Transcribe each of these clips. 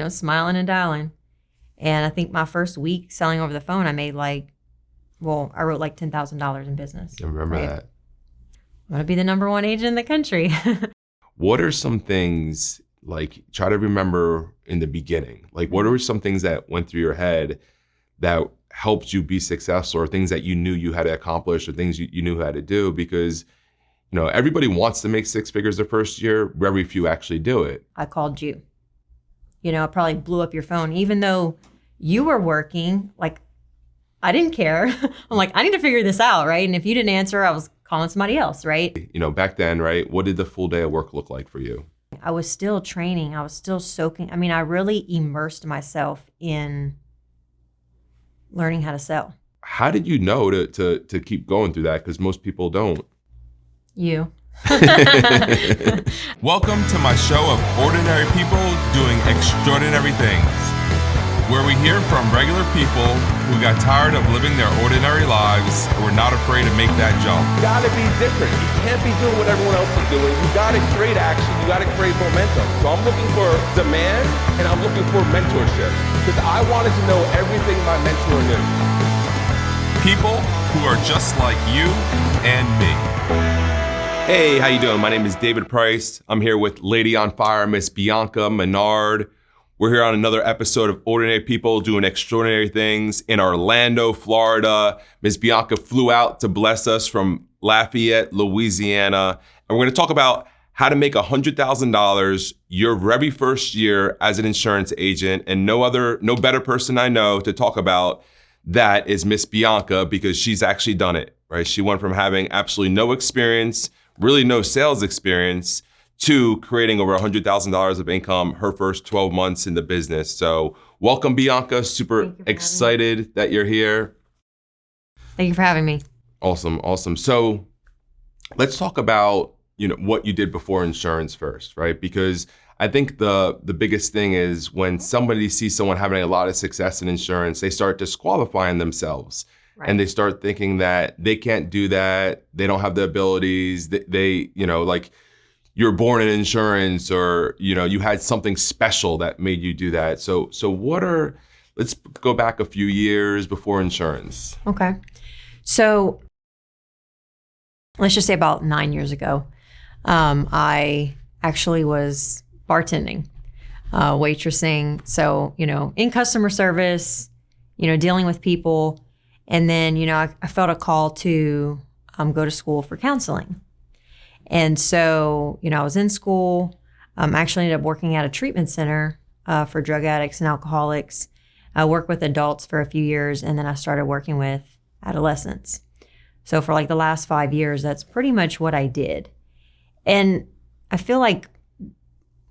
smiling and dialing. And I think my first week selling over the phone, I made I wrote like $10,000 in business. I remember that. I'm going to be the number one agent in the country. What are some things, try to remember in the beginning? What are some things that went through your head that helped you be successful, or things that you knew you had to accomplish, or things you knew how to do? Because, everybody wants to make six figures the first year. Very few actually do it. I called you. I probably blew up your phone, even though you were working. I didn't care. I'm like, I need to figure this out, right? And if you didn't answer, I was calling somebody else, right? Back then, right? What did the full day of work look like for you? I was still training. I was still soaking. I really immersed myself in learning how to sell. How did you know to keep going through that? Because most people don't. You. Welcome to my show of ordinary people doing extraordinary things, where we hear from regular people who got tired of living their ordinary lives and were not afraid to make that jump. You gotta be different. You can't be doing what everyone else is doing. You gotta create action. You gotta create momentum. So I'm looking for demand and I'm looking for mentorship, because I wanted to know everything my mentor knew. People who are just like you and me. Hey, how you doing? My name is David Price. I'm here with Lady on Fire, Miss Bianca Menard. We're here on another episode of Ordinary People Doing Extraordinary Things in Orlando, Florida. Miss Bianca flew out to bless us from Lafayette, Louisiana. And we're gonna talk about how to make $100,000 your very first year as an insurance agent. And no better person I know to talk about that is Miss Bianca, because she's actually done it, right? She went from having absolutely no experience, really no sales experience, to creating over $100,000 of income her first 12 months in the business. So welcome, Bianca. Super excited that you're here. Thank you for having me. Awesome. So let's talk about, what you did before insurance first, right? Because I think the biggest thing is when somebody sees someone having a lot of success in insurance, they start disqualifying themselves. Right. And they start thinking that they can't do that. They don't have the abilities. They you're born in insurance, or, you had something special that made you do that. So let's go back a few years before insurance. Okay. So let's just say about 9 years ago, I actually was bartending, waitressing. So, in customer service, dealing with people. And then, I felt a call to go to school for counseling. And so, I was in school. I actually ended up working at a treatment center for drug addicts and alcoholics. I worked with adults for a few years, and then I started working with adolescents. So for the last 5 years, that's pretty much what I did. And I feel like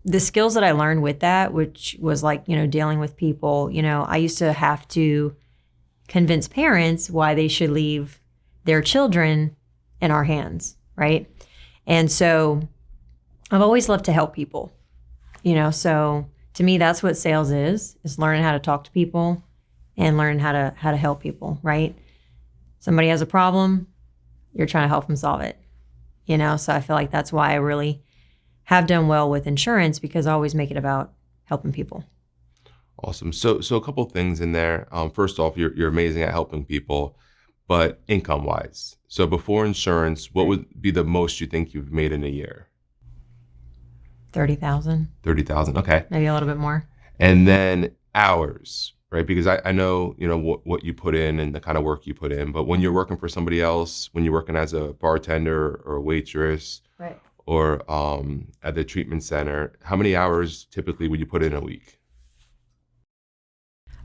the skills that I learned with that, which was dealing with people, I used to have to convince parents why they should leave their children in our hands, right? And so I've always loved to help people, so to me, that's what sales is learning how to talk to people and learning how to help people, right? Somebody has a problem, you're trying to help them solve it, so I feel like that's why I really have done well with insurance, because I always make it about helping people. Awesome. So a couple of things in there. First off, you're amazing at helping people, but income-wise. So before insurance, what would be the most you think you've made in a year? 30,000. 30,000. Okay. Maybe a little bit more. And then hours, right? Because I know, what you put in and the kind of work you put in, but when you're working for somebody else, when you're working as a bartender or a waitress, right, or at the treatment center, how many hours typically would you put in a week?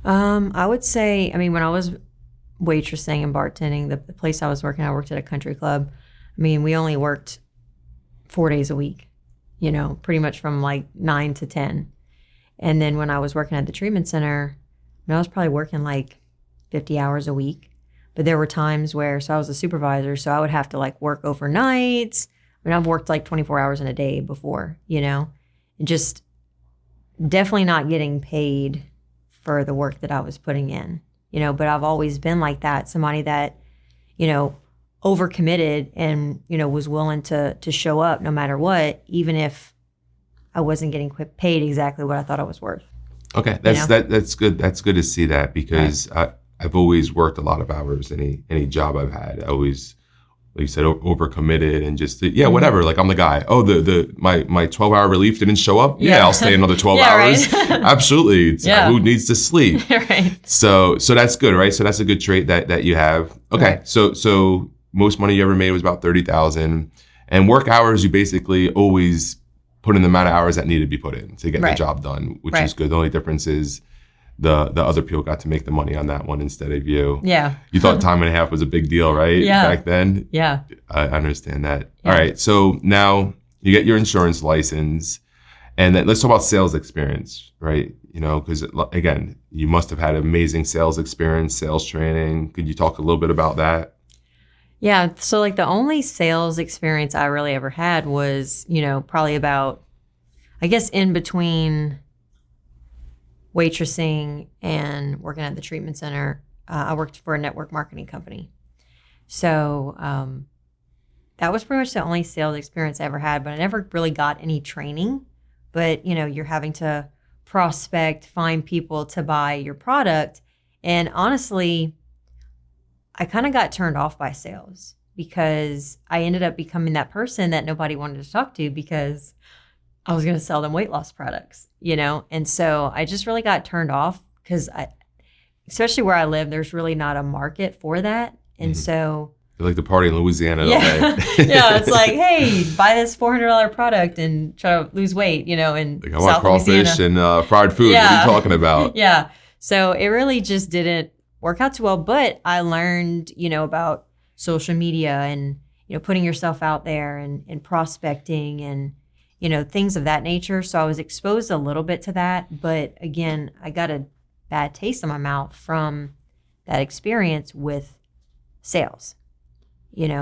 I would say, when I was waitressing and bartending, the place I was working, I worked at a country club. We only worked 4 days a week, pretty much from 9 to 10. And then when I was working at the treatment center, I was probably working 50 hours a week. But there were times where, so I was a supervisor, so I would have to work overnights. I've worked 24 hours in a day before, and just definitely not getting paid for the work that I was putting in, but I've always been like that, somebody that, overcommitted and, was willing to show up no matter what, even if I wasn't getting paid exactly what I thought I was worth. Okay, that's good. That's good to see that, because I've always worked a lot of hours. Any job I've had, I always, like you said, overcommitted and just whatever. Like, I'm the guy. Oh, my 12-hour relief didn't show up. Yeah, I'll stay another 12 hours. Right. Absolutely. It's, who needs to sleep? Right. So that's good, right? So that's a good trait that you have. Okay, Right. so most money you ever made was about 30,000, and work hours you basically always put in the amount of hours that needed to be put in to get the job done, which is good. The only difference is the other people got to make the money on that one instead of you. Yeah. You thought time and a half was a big deal, right? Yeah. Back then? Yeah. I understand that. Yeah. All right. So now you get your insurance license, and then let's talk about sales experience, right? Because again, you must have had amazing sales experience, sales training. Could you talk a little bit about that? Yeah. So like the only sales experience I really ever had was, probably about, I guess, in between waitressing and working at the treatment center. I worked for a network marketing company. So that was pretty much the only sales experience I ever had, but I never really got any training. But, you're having to prospect, find people to buy your product. And honestly, I kind of got turned off by sales because I ended up becoming that person that nobody wanted to talk to because I was going to sell them weight loss products, And so I just really got turned off because especially where I live, there's really not a market for that. And so They like to party in Louisiana. It's like, hey, buy this $400 product and try to lose weight, in like, I want South crawfish Louisiana. and fried food. Yeah. What are you talking about? Yeah. So it really just didn't work out too well. But I learned, about social media and, putting yourself out there and prospecting and, things of that nature. So I was exposed a little bit to that. But again, I got a bad taste in my mouth from that experience with sales.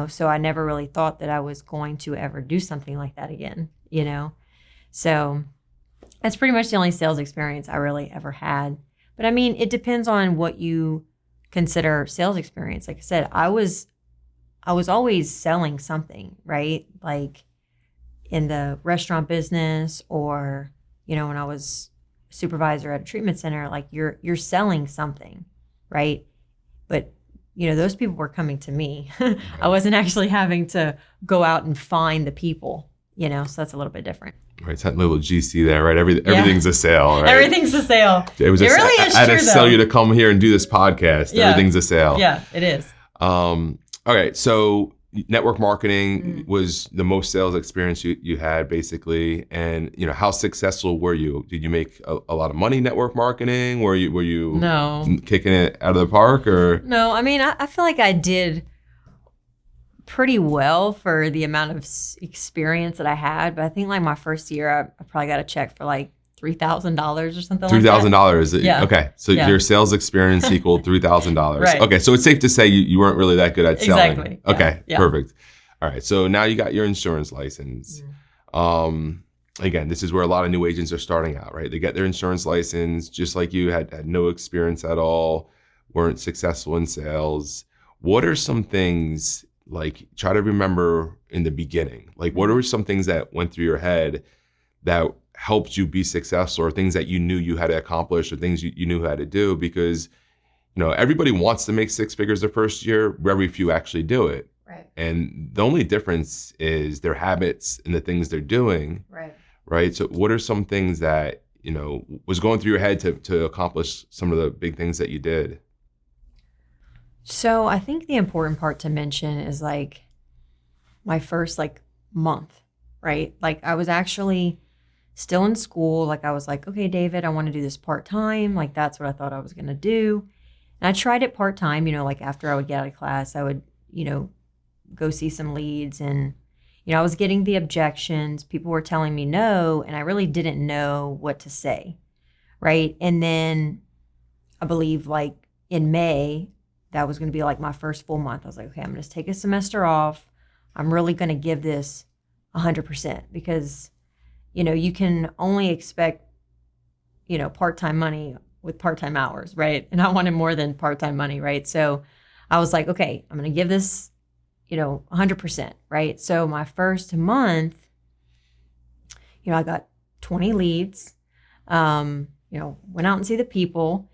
So I never really thought that I was going to ever do something like that again, So that's pretty much the only sales experience I really ever had. But I mean, it depends on what you consider sales experience. Like I said, I was always selling something, right? Like in the restaurant business or, when I was supervisor at a treatment center, like you're selling something, right? But those people were coming to me. I wasn't actually having to go out and find the people, so that's a little bit different. Right, it's that little GC there, right? Everything's a sale, right? Everything's a sale. It really is true, I had to sell you to come here and do this podcast. Yeah. Everything's a sale. Yeah, it is. Okay, so network marketing was the most sales experience you had, basically. And, how successful were you? Did you make a lot of money network marketing? Were you No. kicking it out of the park, or? No, I mean, I feel like I did pretty well for the amount of experience that I had. But I think like my first year, I probably got a check for like $3,000 or something like that. $3,000. Yeah. Okay. So your sales experience equaled $3,000. Right. Okay. So it's safe to say you weren't really that good at selling. Exactly. Okay. Yeah. Perfect. All right. So now you got your insurance license. Again, this is where a lot of new agents are starting out, right? They get their insurance license, just like you had no experience at all, weren't successful in sales. What are some things, like, try to remember in the beginning? Like, what are some things that went through your head that helped you be successful, or things that you knew you had to accomplish, or things you knew how to do? Because, everybody wants to make six figures their first year. Very few actually do it. Right. And the only difference is their habits and the things they're doing. Right. So what are some things that, was going through your head to accomplish some of the big things that you did? So I think the important part to mention is like my first month, right? Like I was actually still in school. Like I was like, okay, David, I want to do this part-time. Like that's what I thought I was going to do. And I tried it part-time, like after I would get out of class, I would, go see some leads, and, I was getting the objections. People were telling me no, and I really didn't know what to say. Right. And then I believe like in May, that was going to be like my first full month. I was like, okay, I'm going to take a semester off. I'm really going to give this 100% because, you can only expect, part-time money with part-time hours, right? And I wanted more than part-time money, right? So I was like, okay, I'm going to give this, 100%, right? So my first month, I got 20 leads. went out and see the people.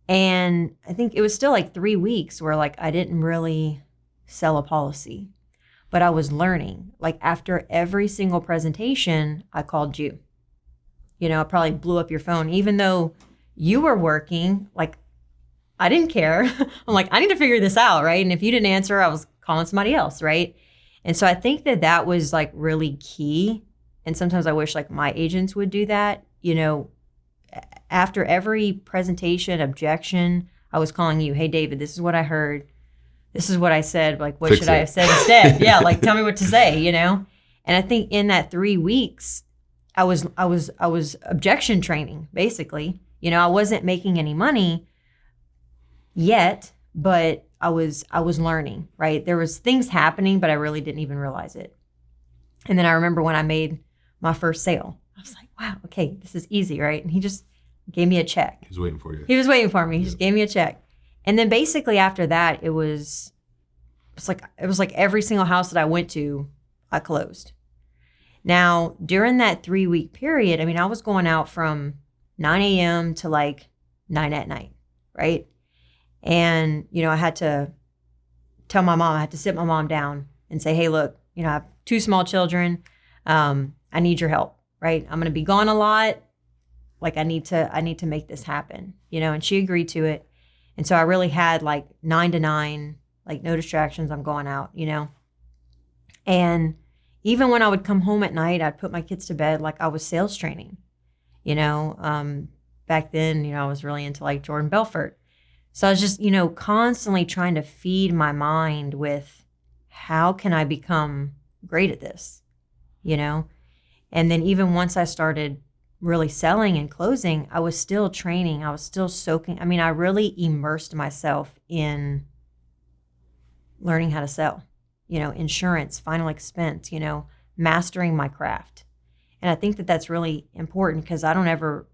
And I think it was still like 3 weeks where like I didn't really sell a policy, but I was learning. Like after every single presentation, I called you. I probably blew up your phone, even though you were working. Like I didn't care. I'm like, I need to figure this out, right? And if you didn't answer, I was calling somebody else, right? And so I think that was like really key. And sometimes I wish like my agents would do that. After every presentation, objection, I was calling you, hey, David, this is what I heard. This is what I said. Like, what should I have said instead? Yeah, like, tell me what to say, And I think in that 3 weeks, I was objection training, basically. I wasn't making any money yet, but I was learning, right? There was things happening, but I really didn't even realize it. And then I remember when I made my first sale, I was like, wow, okay, this is easy, right? And he just gave me a check. He was waiting for you. He was waiting for me. He just gave me a check. And then basically after that, it was like every single house that I went to, I closed. Now, during that 3 week period, I mean, I was going out from 9 a.m. to like 9 at night, right? And, I had to tell my mom, I had to sit my mom down and say, hey, look, I have 2 small children. I need your help, right? I'm going to be gone a lot. Like I need to make this happen, and she agreed to it. And so I really had like 9 to 9, like no distractions. I'm going out, and even when I would come home at night, I'd put my kids to bed. Like I was sales training, back then, I was really into like Jordan Belfort. So I was just, constantly trying to feed my mind with how can I become great at this, And then even once I started really selling and closing, I was still training. I was still soaking. I mean, I really immersed myself in learning how to sell, insurance, final expense, mastering my craft. And I think that that's really important because I don't ever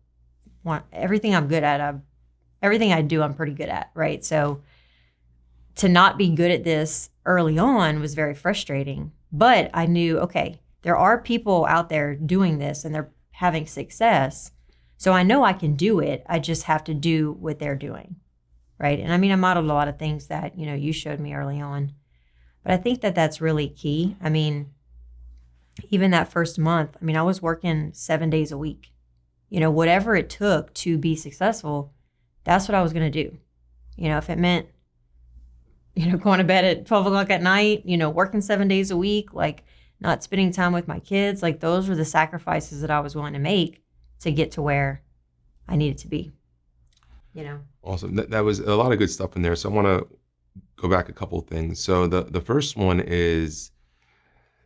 want everything I'm good at. Everything I do, I'm pretty good at, right? So to not be good at this early on was very frustrating. But I knew, okay, there are people out there doing this and they're having success. So I know I can do it. I just have to do what they're doing, right? And I mean, I modeled a lot of things that, you showed me early on. But I think that that's really key. I mean, even that first month, I mean, I was working 7 days a week. Whatever it took to be successful, that's what I was going to do. If it meant, going to bed at 12 o'clock at night, working 7 days a week, like not spending time with my kids, like those were the sacrifices that I was willing to make to get to where I needed to be, Awesome. That was a lot of good stuff in there. So I want to go back a couple of things. So the first one is,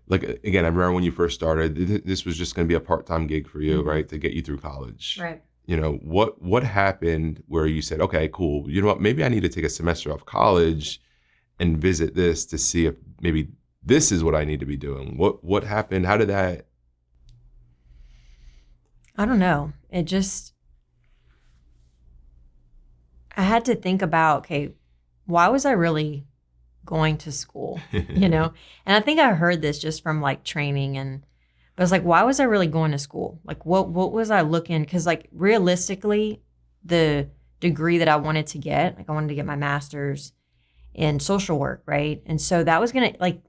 like, again, I remember when you first started, this was just going to be a part-time gig for you, right? To get you through college. Right. What happened where you said, okay, cool. You know what? Maybe I need to take a semester off college and visit this to see if maybe this is what I need to be doing. What happened? How did that? I don't know. I had to think about, okay, why was I really going to school, And I think I heard this just from like training but I was like, why was I really going to school? Like what was I looking? Because like realistically, the degree that I wanted to get, like I wanted to get my master's in social work, right? And so that was going to, like,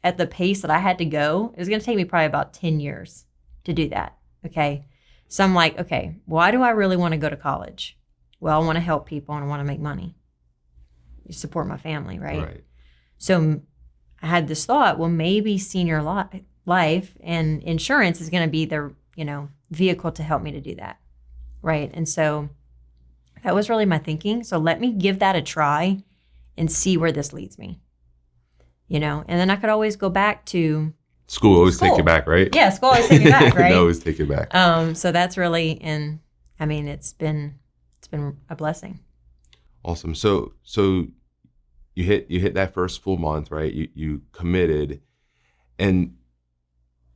at the pace that I had to go, it was going to take me probably about 10 years to do that, okay? So I'm like, okay, why do I really want to go to college? Well, I want to help people and I want to make money. Support my family, right? So I had this thought, well, maybe senior life and insurance is going to be the, vehicle to help me to do that, right? And so that was really my thinking. So let me give that a try and see where this leads me, and then I could always go back to school. Always take you back, right? Yeah, school always take you back, right? Always take you back. So that's really, and I mean, it's been a blessing. Awesome. So you hit that first full month, right? You committed, and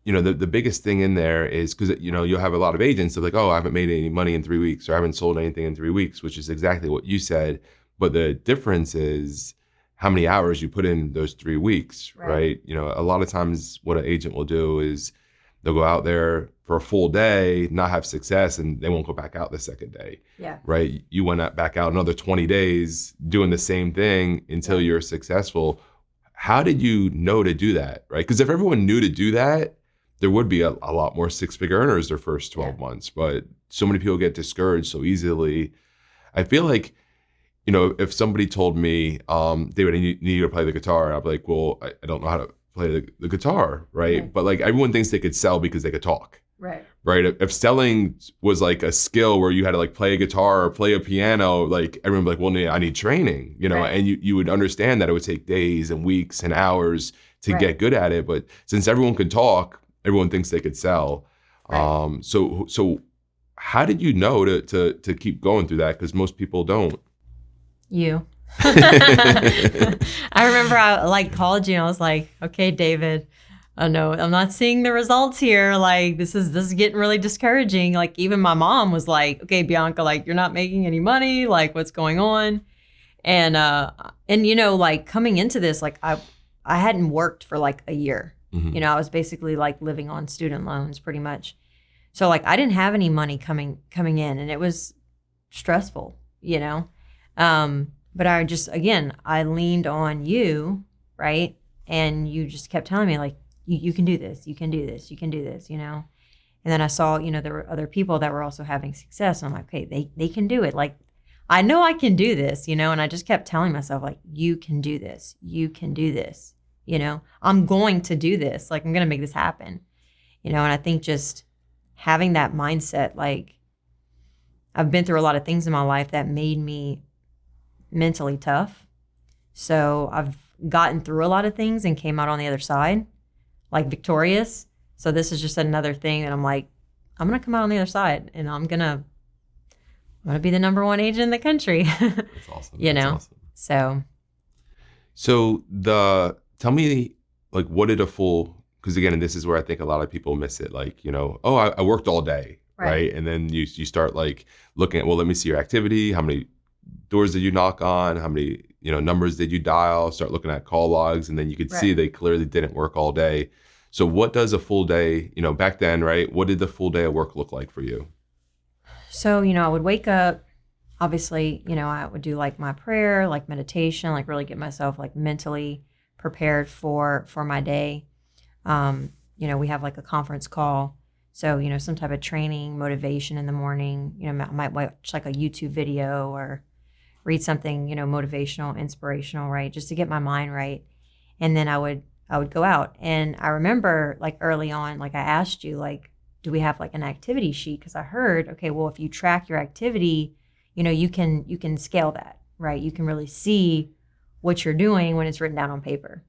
the biggest thing in there is because you'll have a lot of agents that are like, oh, I haven't made any money in 3 weeks, or I haven't sold anything in 3 weeks, which is exactly what you said. But the difference is how many hours you put in those 3 weeks, right? A lot of times what an agent will do is they'll go out there for a full day, not have success, and they won't go back out the second day. Yeah. Right? You went back out another 20 days doing the same thing until you're successful. How did you know to do that? Right? Because if everyone knew to do that, there would be a lot more six-figure earners their first 12 months. But so many people get discouraged so easily. I feel like, you know, if somebody told me, David, I need you to play the guitar, I'd be like, well, I don't know how to play the guitar, right? But like everyone thinks they could sell because they could talk. Right. If selling was like a skill where you had to like play a guitar or play a piano, like everyone would be like, well, I need training, you know, and you would understand that it would take days and weeks and hours to get good at it. But since everyone can talk, everyone thinks they could sell. So how did you know to keep going through that? Because most people don't. You. I remember I like called you and I was like, okay, David, I know I'm not seeing the results here. Like this is getting really discouraging. Like even my mom was like, okay, Bianca, like you're not making any money. Like what's going on? And you know, like coming into this, like I hadn't worked for like a year. You know, I was basically like living on student loans pretty much. So like I didn't have any money coming in, and it was stressful, you know. But I leaned on you, right? And you just kept telling me like, you can do this, you can do this, you can do this, you know? And then I saw, you know, there were other people that were also having success. And I'm like, okay, they can do it. Like, I know I can do this, you know? And I just kept telling myself like, you can do this, you can do this, you know? I'm going to do this. Like, I'm going to make this happen, you know? And I think just having that mindset, like I've been through a lot of things in my life that made me mentally tough. So I've gotten through a lot of things and came out on the other side, like victorious. So this is just another thing that I'm like, I'm going to come out on the other side and I'm going to be the #1 agent in the country. That's awesome. You That's know? Awesome. So tell me, like, what did because again, and this is where I think a lot of people miss it. Like, you know, oh, I worked all day, right? And then you start like looking at, well, let me see your activity. How many doors did you knock on? How many, you know, numbers did you dial? Start looking at call logs, and then you could see they clearly didn't work all day. So what does a full day, you know, back then, right? What did the full day of work look like for you? So, you know, I would wake up, obviously, you know, I would do like my prayer, like meditation, like really get myself like mentally prepared for my day. You know, we have like a conference call. So, you know, some type of training, motivation in the morning, you know, I might watch like a YouTube video or read something, you know, motivational, inspirational, right? Just to get my mind right. And then I would go out. And I remember like early on, like I asked you, like, do we have like an activity sheet? Because I heard, okay, well, if you track your activity, you know, you can scale that, right? You can really see what you're doing when it's written down on paper.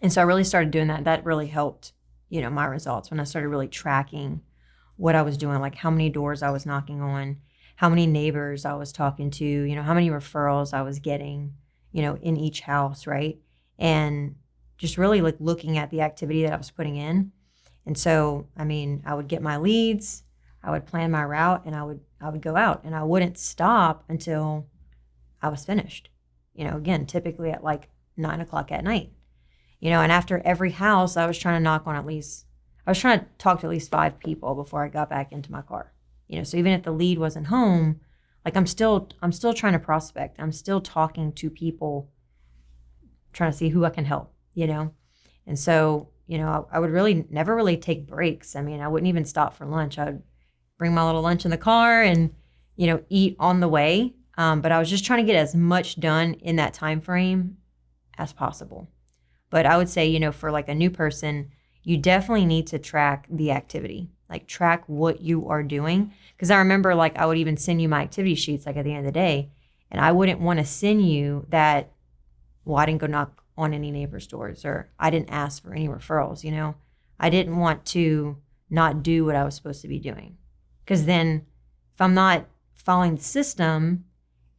And so I really started doing that. That really helped, you know, my results when I started really tracking what I was doing, like how many doors I was knocking on, how many neighbors I was talking to, you know, how many referrals I was getting, you know, in each house, right? And just really like looking at the activity that I was putting in. And so, I mean, I would get my leads, I would plan my route, and I would go out, and I wouldn't stop until I was finished. You know, again, typically at like 9:00 at night. You know, and after every house, I was trying to talk to at least 5 people before I got back into my car. You know, so even if the lead wasn't home, like I'm still trying to prospect. I'm still talking to people, trying to see who I can help, you know? And so, you know, I would really never really take breaks. I mean, I wouldn't even stop for lunch. I would bring my little lunch in the car and, you know, eat on the way. But I was just trying to get as much done in that time frame as possible. But I would say, you know, for like a new person, you definitely need to track the activity, like track what you are doing. Because I remember like I would even send you my activity sheets like at the end of the day, and I wouldn't want to send you that, well, I didn't go knock on any neighbor's doors or I didn't ask for any referrals, you know. I didn't want to not do what I was supposed to be doing. Because then if I'm not following the system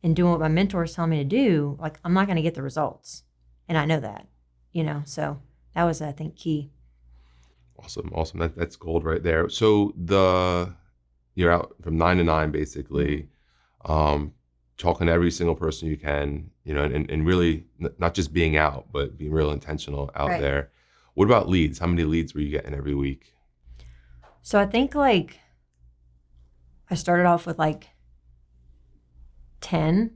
and doing what my mentors tell me to do, like I'm not going to get the results. And I know that. You know, so that was, I think, key. Awesome. That's gold right there. So you're out from 9 to 9, basically, talking to every single person you can, you know, and really not just being out, but being real intentional out there. What about leads? How many leads were you getting every week? So I think like I started off with like 10,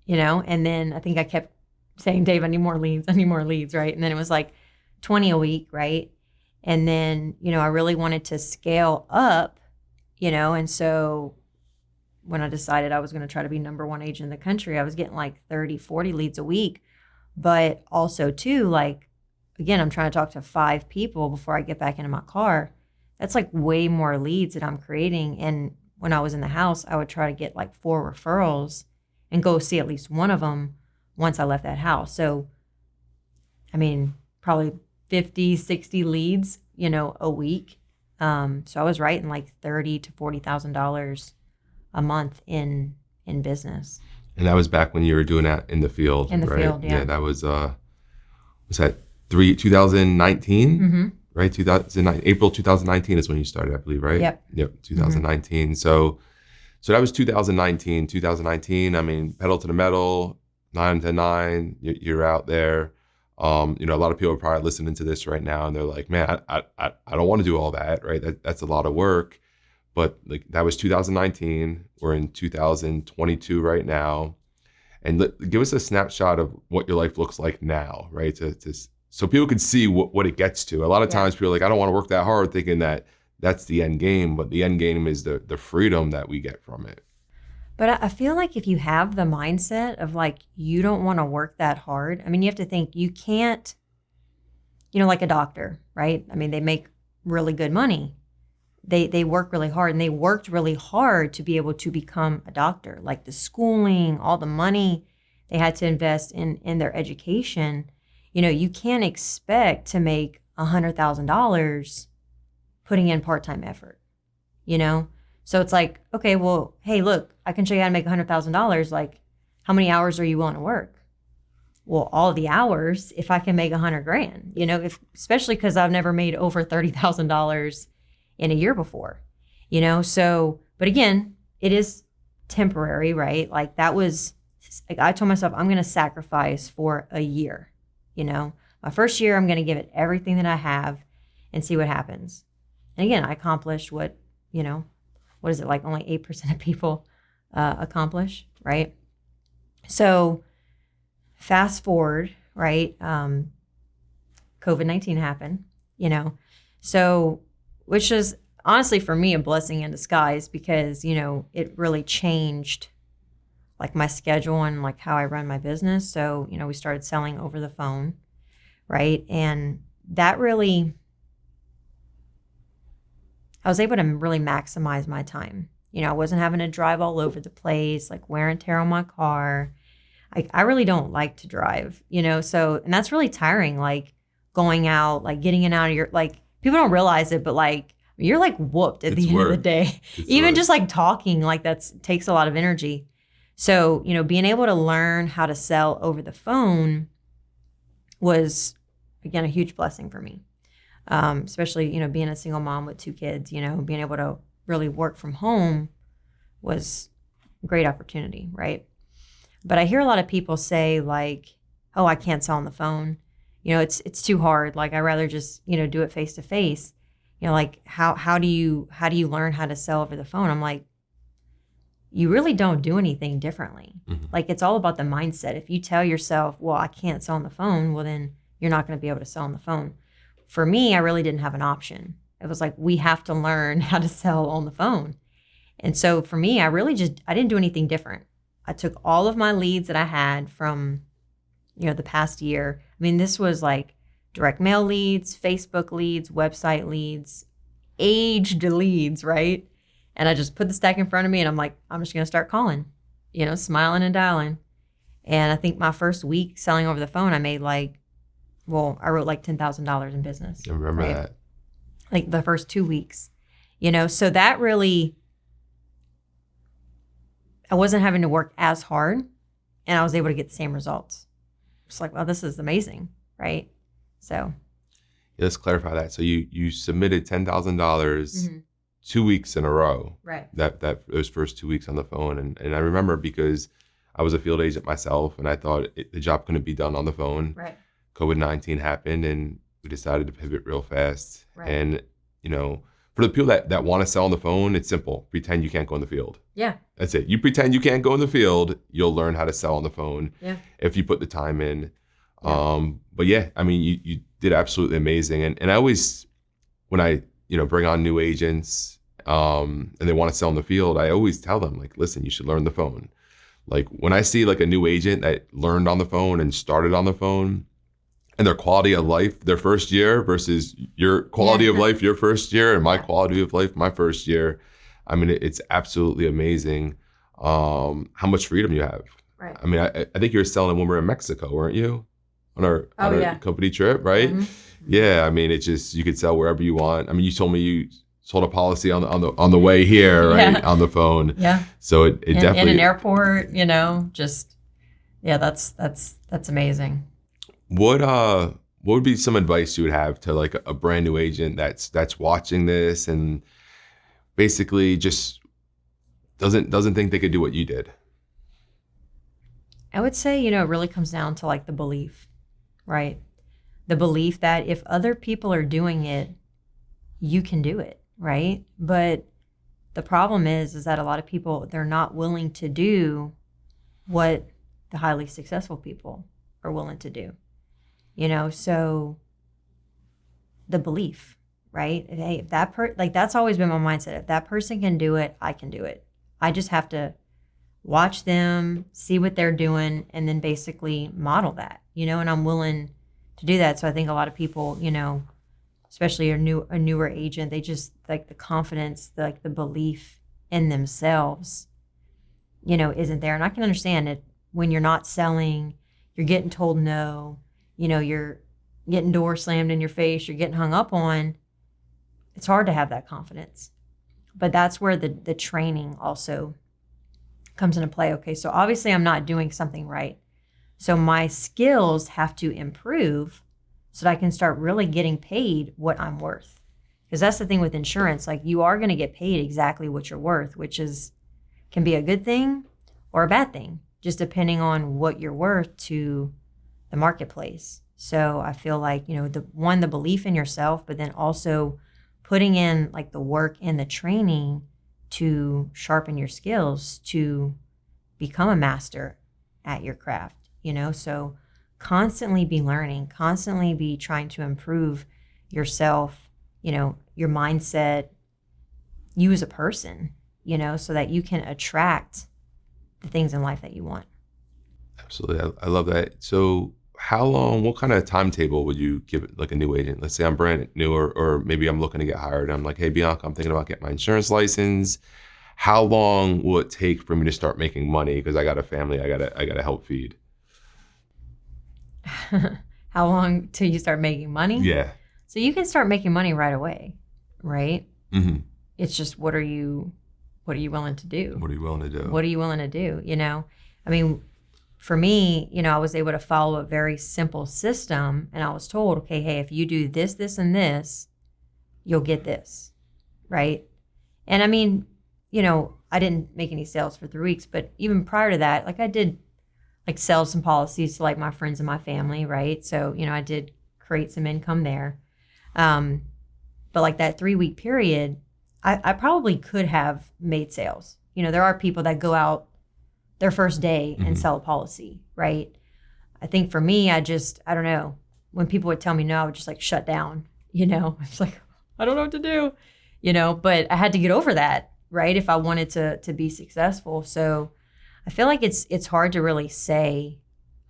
and then I think I kept saying, Dave, I need more leads, right? And then it was like 20 a week, right? And then, I really wanted to scale up, and so when I decided I was going to try to be number one agent in the country, I was getting like 30, 40 leads a week. But also too, like, again, I'm trying to talk to 5 people before I get back into my car. That's like way more leads that I'm creating. And when I was in the house, I would try to get like 4 referrals and go see at least one of them once I left that house. So, I mean, probably 50, 60 leads, a week. So I was writing like $30,000 to $40,000 a month in business. And that was back when you were doing that in the field, In the right? field, yeah. Yeah, that was that 2019? Mm-hmm. Right? 2009, April 2019 is when you started, I believe, right? Yep. 2019. Mm-hmm. So that was 2019. 2019, I mean, pedal to the metal, 9 to 9, you're out there. A lot of people are probably listening to this right now and they're like, man, I don't want to do all that, right? That's a lot of work. But like that was 2019. We're in 2022 right now. And give us a snapshot of what your life looks like now, right? So people can see what it gets to. A lot of times people are like, I don't want to work that hard, thinking that that's the end game. But the end game is the freedom that we get from it. But I feel like if you have the mindset of like, you don't want to work that hard, I mean, you have to think you can't, like a doctor, right? I mean, they make really good money. They work really hard, and they worked really hard to be able to become a doctor. Like the schooling, all the money they had to invest in their education. You can't expect to make $100,000 putting in part-time effort, So it's like, okay, well, hey, look, I can show you how to make $100,000. Like, how many hours are you willing to work? Well, all the hours, if I can make $100,000, especially because I've never made over $30,000 in a year before, So, but again, it is temporary, right? Like that was, like I told myself, I'm going to sacrifice for a year, My first year, I'm going to give it everything that I have and see what happens. And again, I accomplished what is it, like only 8% of people accomplish, right? So fast forward, right? COVID-19 happened, so which is honestly for me a blessing in disguise because, it really changed like my schedule and like how I run my business. So, we started selling over the phone, right? And that really, I was able to really maximize my time. I wasn't having to drive all over the place, like wear and tear on my car. I really don't like to drive, so, and that's really tiring, like going out, like getting in and out of your, like, people don't realize it, but like, you're like whooped at the end of the day. Even just like talking, like takes a lot of energy. So, being able to learn how to sell over the phone was, again, a huge blessing for me. Especially, being a single mom with 2 kids, being able to really work from home was a great opportunity, right? But I hear a lot of people say like, oh, I can't sell on the phone. It's too hard. Like, I'd rather just, do it face to face. Like how do you learn how to sell over the phone? I'm like, you really don't do anything differently. Mm-hmm. Like, it's all about the mindset. If you tell yourself, well, I can't sell on the phone, well, then you're not going to be able to sell on the phone. For me, I really didn't have an option. It was like, we have to learn how to sell on the phone. And so for me, I didn't do anything different. I took all of my leads that I had from, the past year. I mean, this was like direct mail leads, Facebook leads, website leads, aged leads, right? And I just put the stack in front of me and I'm like, I'm just going to start calling, smiling and dialing. And I think my first week selling over the phone, I made I wrote like $10,000 in business. I remember right? that. Like the first 2 weeks, so that really, I wasn't having to work as hard and I was able to get the same results. It's like, well, this is amazing, right? So. Yeah, let's clarify that. So you submitted $10,000 2 weeks in a row. Right. That those first 2 weeks on the phone. And I remember because I was a field agent myself and I thought the job couldn't be done on the phone. Right. COVID-19 happened and we decided to pivot real fast. Right. And, For the people that want to sell on the phone, it's simple. Pretend you can't go in the field. Yeah. That's it. You pretend you can't go in the field, you'll learn how to sell on the phone if you put the time in. Yeah. But yeah, I mean, you did absolutely amazing. And I always, when I, bring on new agents and they want to sell in the field, I always tell them, like, listen, you should learn the phone. Like when I see like a new agent that learned on the phone and started on the phone, and their quality of life their first year versus your quality of life your first year and my quality of life my first year, I mean, it's absolutely amazing how much freedom you have. Right. I mean, I think you were selling when we were in Mexico, weren't you? On our company trip, right? Mm-hmm. Yeah, I mean, it's just, you could sell wherever you want. I mean, you told me you sold a policy on the way here, right? On the phone. Yeah. So it definitely in an airport, just that's amazing. What would be some advice you would have to like a brand new agent that's watching this and basically just doesn't think they could do what you did? I would say, it really comes down to like the belief, right? The belief that if other people are doing it, you can do it, right? But the problem is that a lot of people, they're not willing to do what the highly successful people are willing to do. So the belief, right? Hey, if that that's always been my mindset. If that person can do it, I can do it. I just have to watch them, see what they're doing, and then basically model that, and I'm willing to do that. So I think a lot of people, especially a newer agent, they just like the confidence, like the belief in themselves, isn't there. And I can understand it when you're not selling, you're getting told no, you're getting doors slammed in your face, you're getting hung up on. It's hard to have that confidence. But that's where the training also comes into play. Okay, so obviously I'm not doing something right. So my skills have to improve so that I can start really getting paid what I'm worth. Because that's the thing with insurance, like you are going to get paid exactly what you're worth, which can be a good thing or a bad thing, just depending on what you're worth to the marketplace. So I feel like, the belief in yourself, but then also putting in like the work and the training to sharpen your skills to become a master at your craft, so constantly be learning, constantly be trying to improve yourself, your mindset, you as a person, so that you can attract the things in life that you want. Absolutely. I love that. So what kind of timetable would you give like a new agent? Let's say I'm brand new or maybe I'm looking to get hired. I'm like, hey, Bianca, I'm thinking about getting my insurance license. How long will it take for me to start making money? Because I got a family I gotta help feed. How long till you start making money? Yeah. So you can start making money right away, right? Mm-hmm. It's just what are you willing to do? What are you willing to do? What are you willing to do? I mean, for me, I was able to follow a very simple system, and I was told, okay, hey, if you do this, this, and this, you'll get this, right? And I mean, I didn't make any sales for 3 weeks, but even prior to that, like I did like sell some policies to like my friends and my family, right? So, I did create some income there. But like that 3-week period, I probably could have made sales. There are people that go out their first day and sell a policy, right? I think for me, I don't know. When people would tell me no, I would just like shut down, I was like, I don't know what to do, but I had to get over that, right? If I wanted to be successful. So I feel like it's hard to really say,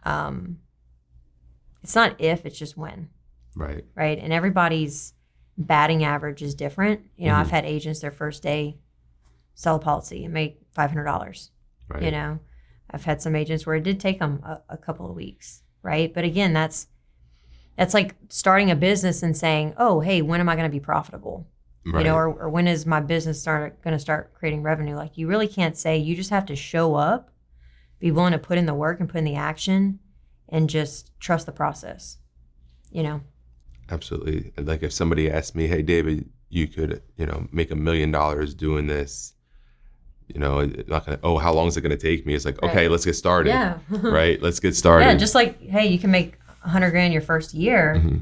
it's not if, it's just when. Right. Right. And everybody's batting average is different. I've had agents their first day sell a policy and make $500. Right. I've had some agents where it did take them a couple of weeks. Right. But again, that's like starting a business and saying, oh, hey, when am I going to be profitable? Right. Or when is my business going to start creating revenue? Like you really can't say. You just have to show up, be willing to put in the work and put in the action, and just trust the process. Absolutely. Like if somebody asked me, hey, David, you could, make $1 million doing this, not gonna, oh, how long is it going to take me? It's like, okay, let's get started. Yeah. Right. Let's get started. Yeah. Just like, hey, you can make $100,000 your first year. Mm-hmm.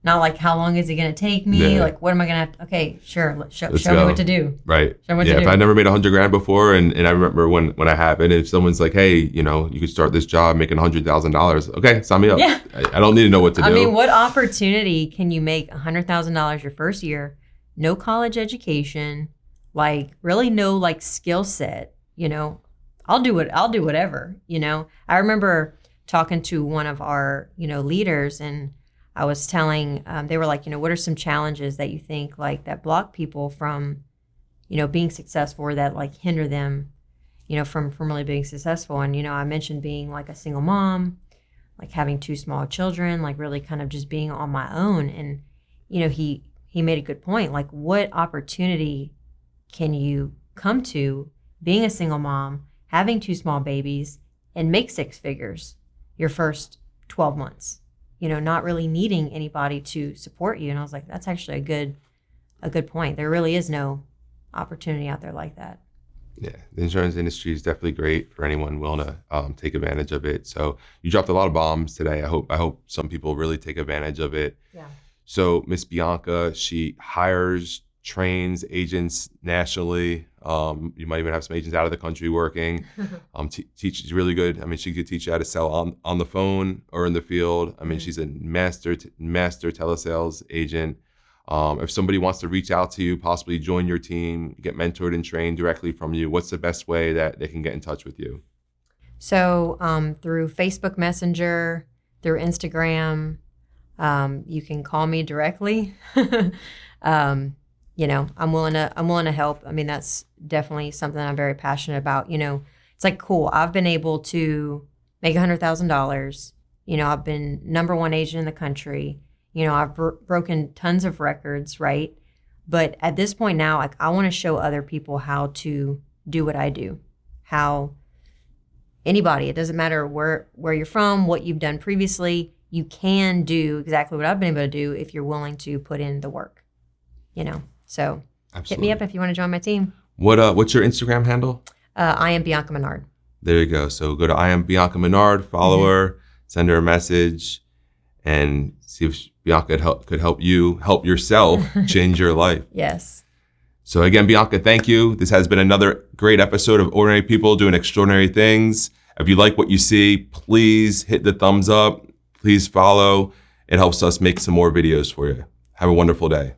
Not like, how long is it going to take me? Yeah. Like, what am I going to have to, okay, sure. Show Let's me go. what to do. Right. Show me what Yeah. to If do. I never made $100,000 before, and I remember when I haven't, if someone's like, hey, you know, you could start this job making $100,000. Okay, sign me up. Yeah. I don't need to know what to do. I mean, what opportunity can you make $100,000 your first year? No college education, like really no like skill set, you know. I'll do whatever, you know. I remember talking to one of our, you know, leaders, and I was telling, they were like, you know, what are some challenges that you think like that block people from, you know, being successful, or that like hinder them, you know, from really being successful? And, you know, I mentioned being like a single mom, like having 2 small children, like really kind of just being on my own. And, you know, he made a good point. Like, what opportunity can you come to being a single mom, having 2 small babies, and make 6 figures your first 12 months, you know, not really needing anybody to support you? And I was like, that's actually a good point. There really is no opportunity out there like that. Yeah, the insurance industry is definitely great for anyone willing to take advantage of it. So you dropped a lot of bombs today. I hope some people really take advantage of it. Yeah. So Miss Bianca, she hires, trains agents nationally. You might even have some agents out of the country working. Teaches really good. I mean, she could teach you how to sell on the phone or in the field. I mean, she's a master telesales agent. If somebody wants to reach out to you, possibly join your team, get mentored and trained directly from you, what's the best way that they can get in touch with you? So through Facebook Messenger, through Instagram, you can call me directly. You know, I'm willing to help. I mean, that's definitely something I'm very passionate about. You know, it's like, cool, I've been able to make $100,000. You know, I've been #1 agent in the country. You know, I've broken tons of records, right? But at this point now, like, I want to show other people how to do what I do. How anybody, it doesn't matter where you're from, what you've done previously, you can do exactly what I've been able to do if you're willing to put in the work, you know. So Absolutely. Hit me up if you want to join my team. What's your Instagram handle? I am Bianca Menard. There you go. So go to I am Bianca Menard, follow her, send her a message, and see if Bianca could help you help yourself change your life. Yes. So again, Bianca, thank you. This has been another great episode of Ordinary People Doing Extraordinary Things. If you like what you see, please hit the thumbs up. Please follow. It helps us make some more videos for you. Have a wonderful day.